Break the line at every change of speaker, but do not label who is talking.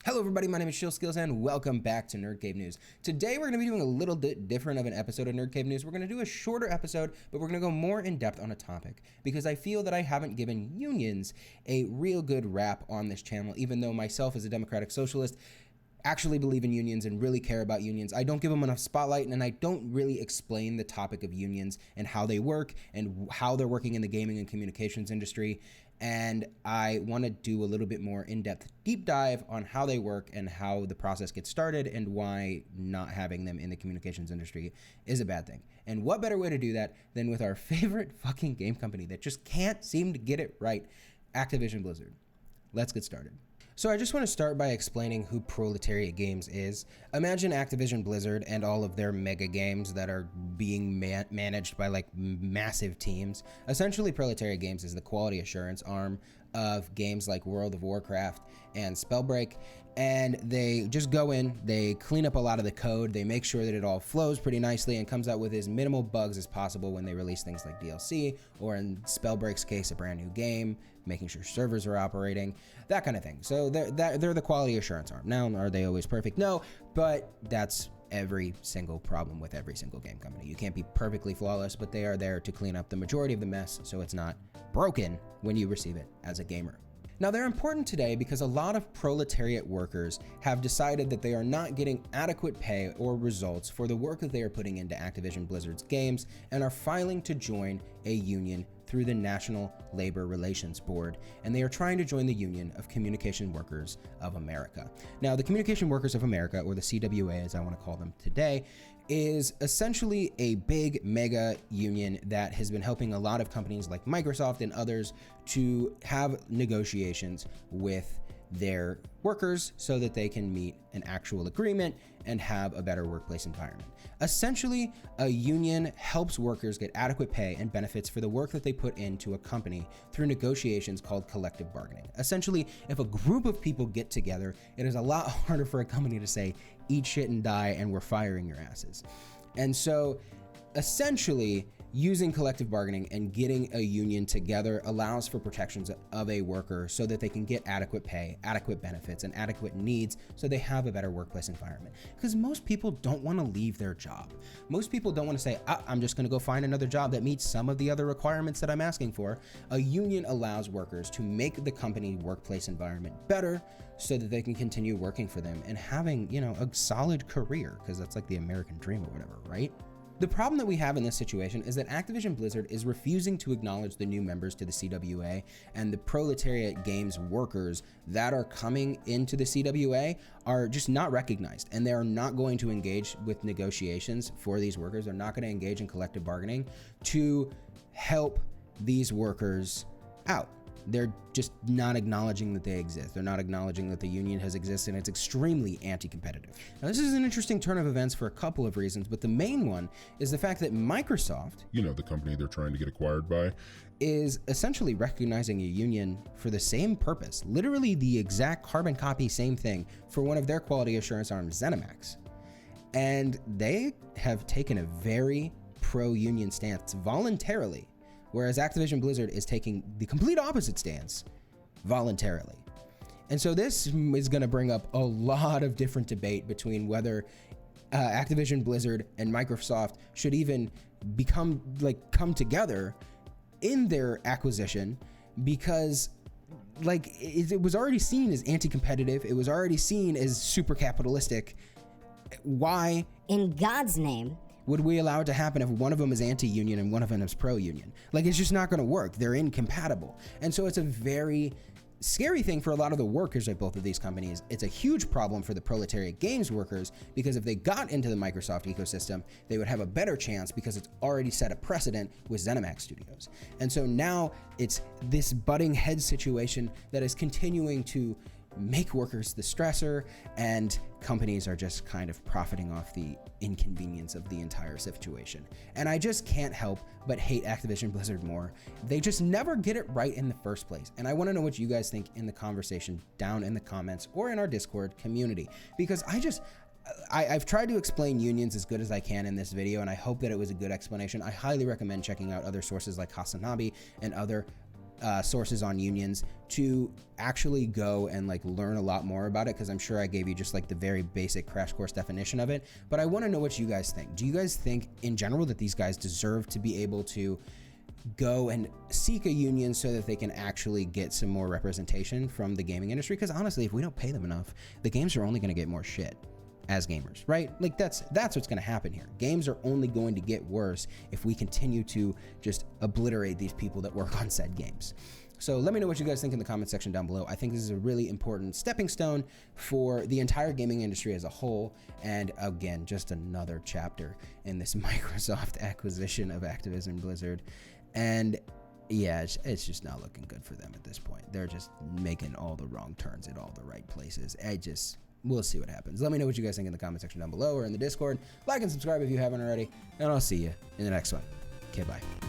Hello everybody, my name is SchillzSkilllz and welcome back to Nerd Cave News. Today we're going to be doing a little bit different of an episode of Nerd Cave News. We're going to do a shorter episode, but we're going to go more in depth on a topic because I feel that I haven't given unions a real good rap on this channel, even though myself as a democratic socialist actually believe in unions and really care about unions. I don't give them enough spotlight, and I don't really explain the topic of unions and how they work and how they're working in the gaming and communications industry. And I want to do a little bit more in-depth deep dive on how they work and how the process gets started and why not having them in the communications industry is a bad thing. And what better way to do that than with our favorite fucking game company that just can't seem to get it right, Activision Blizzard. Let's get started. So I just want to start by explaining who Proletariat Games is. Imagine Activision Blizzard and all of their mega games that are being managed by like massive teams. Essentially, Proletariat Games is the quality assurance arm of games like World of Warcraft and Spellbreak, and they just go in, they clean up a lot of the code, they make sure that it all flows pretty nicely and comes out with as minimal bugs as possible when they release things like DLC, or in Spellbreak's case, a brand new game, making sure servers are operating, that kind of thing. So they're the quality assurance arm. Now, are they always perfect? No, but that's every single problem with every single game company. You can't be perfectly flawless, but they are there to clean up the majority of the mess so it's not broken when you receive it as a gamer. Now, they're important today because a lot of proletariat workers have decided that they are not getting adequate pay or results for the work that they are putting into Activision Blizzard's games and are filing to join a union through the National Labor Relations Board, and they are trying to join the Union of Communication Workers of America. Now, the Communication Workers of America, or the CWA as I want to call them today, is essentially a big mega union that has been helping a lot of companies like Microsoft and others to have negotiations with their workers so that they can meet an actual agreement and have a better workplace environment. Essentially, a union helps workers get adequate pay and benefits for the work that they put into a company through negotiations called collective bargaining. Essentially, if a group of people get together, it is a lot harder for a company to say, eat shit and die, and we're firing your asses. And so, essentially, using collective bargaining and getting a union together allows for protections of a worker so that they can get adequate pay, adequate benefits, and adequate needs so they have a better workplace environment. Because most people don't want to leave their job. Most people don't want to say, I'm just going to go find another job that meets some of the other requirements that I'm asking for. A union allows workers to make the company workplace environment better so that they can continue working for them and having, a solid career, because that's like the American dream or whatever, right? The problem that we have in this situation is that Activision Blizzard is refusing to acknowledge the new members to the CWA, and the Proletariat Games workers that are coming into the CWA are just not recognized, and they are not going to engage with negotiations for these workers. They're not going to engage in collective bargaining to help these workers out. They're just not acknowledging that they exist. They're not acknowledging that the union has existed, and it's extremely anti-competitive. Now, this is an interesting turn of events for a couple of reasons, but the main one is the fact that Microsoft,
the company they're trying to get acquired by,
is essentially recognizing a union for the same purpose, literally the exact carbon copy same thing for one of their quality assurance arms, ZeniMax. And they have taken a very pro-union stance voluntarily, whereas Activision Blizzard is taking the complete opposite stance voluntarily. And so this is going to bring up a lot of different debate between whether Activision Blizzard and Microsoft should even come together in their acquisition, because it was already seen as anti-competitive. It was already seen as super capitalistic. Why,
in God's name,
would we allow it to happen if one of them is anti-union and one of them is pro-union? It's just not going to work. They're incompatible. And so it's a very scary thing for a lot of the workers at both of these companies. It's a huge problem for the Proletariat Games workers, because if they got into the Microsoft ecosystem, they would have a better chance because it's already set a precedent with ZeniMax Studios. And so now it's this butting head situation that is continuing to make workers the stressor, and companies are just kind of profiting off the inconvenience of the entire situation. And I just can't help but hate Activision Blizzard more. They just never get it right in the first place. And I want to know what you guys think in the conversation down in the comments or in our Discord community, because I've tried to explain unions as good as I can in this video, and I hope that it was a good explanation. I highly recommend checking out other sources like Hasanabi and other sources on unions to actually go and like learn a lot more about it, because I'm sure I gave you just like the very basic crash course definition of it, but I want to know what you guys think. Do you guys think in general that these guys deserve to be able to go and seek a union so that they can actually get some more representation from the gaming industry? Because honestly, if we don't pay them enough, the games are only going to get more shit as gamers, right? Like that's what's going to happen here. Games are only going to get worse if we continue to just obliterate these people that work on said games. So let me know what you guys think in the comment section down below. I think this is a really important stepping stone for the entire gaming industry as a whole. And again, just another chapter in this Microsoft acquisition of Activision Blizzard. And yeah, it's just not looking good for them at this point. They're just making all the wrong turns at all the right places. We'll see what happens. Let me know what you guys think in the comment section down below or in the Discord. Like and subscribe if you haven't already. And I'll see you in the next one. Okay, bye.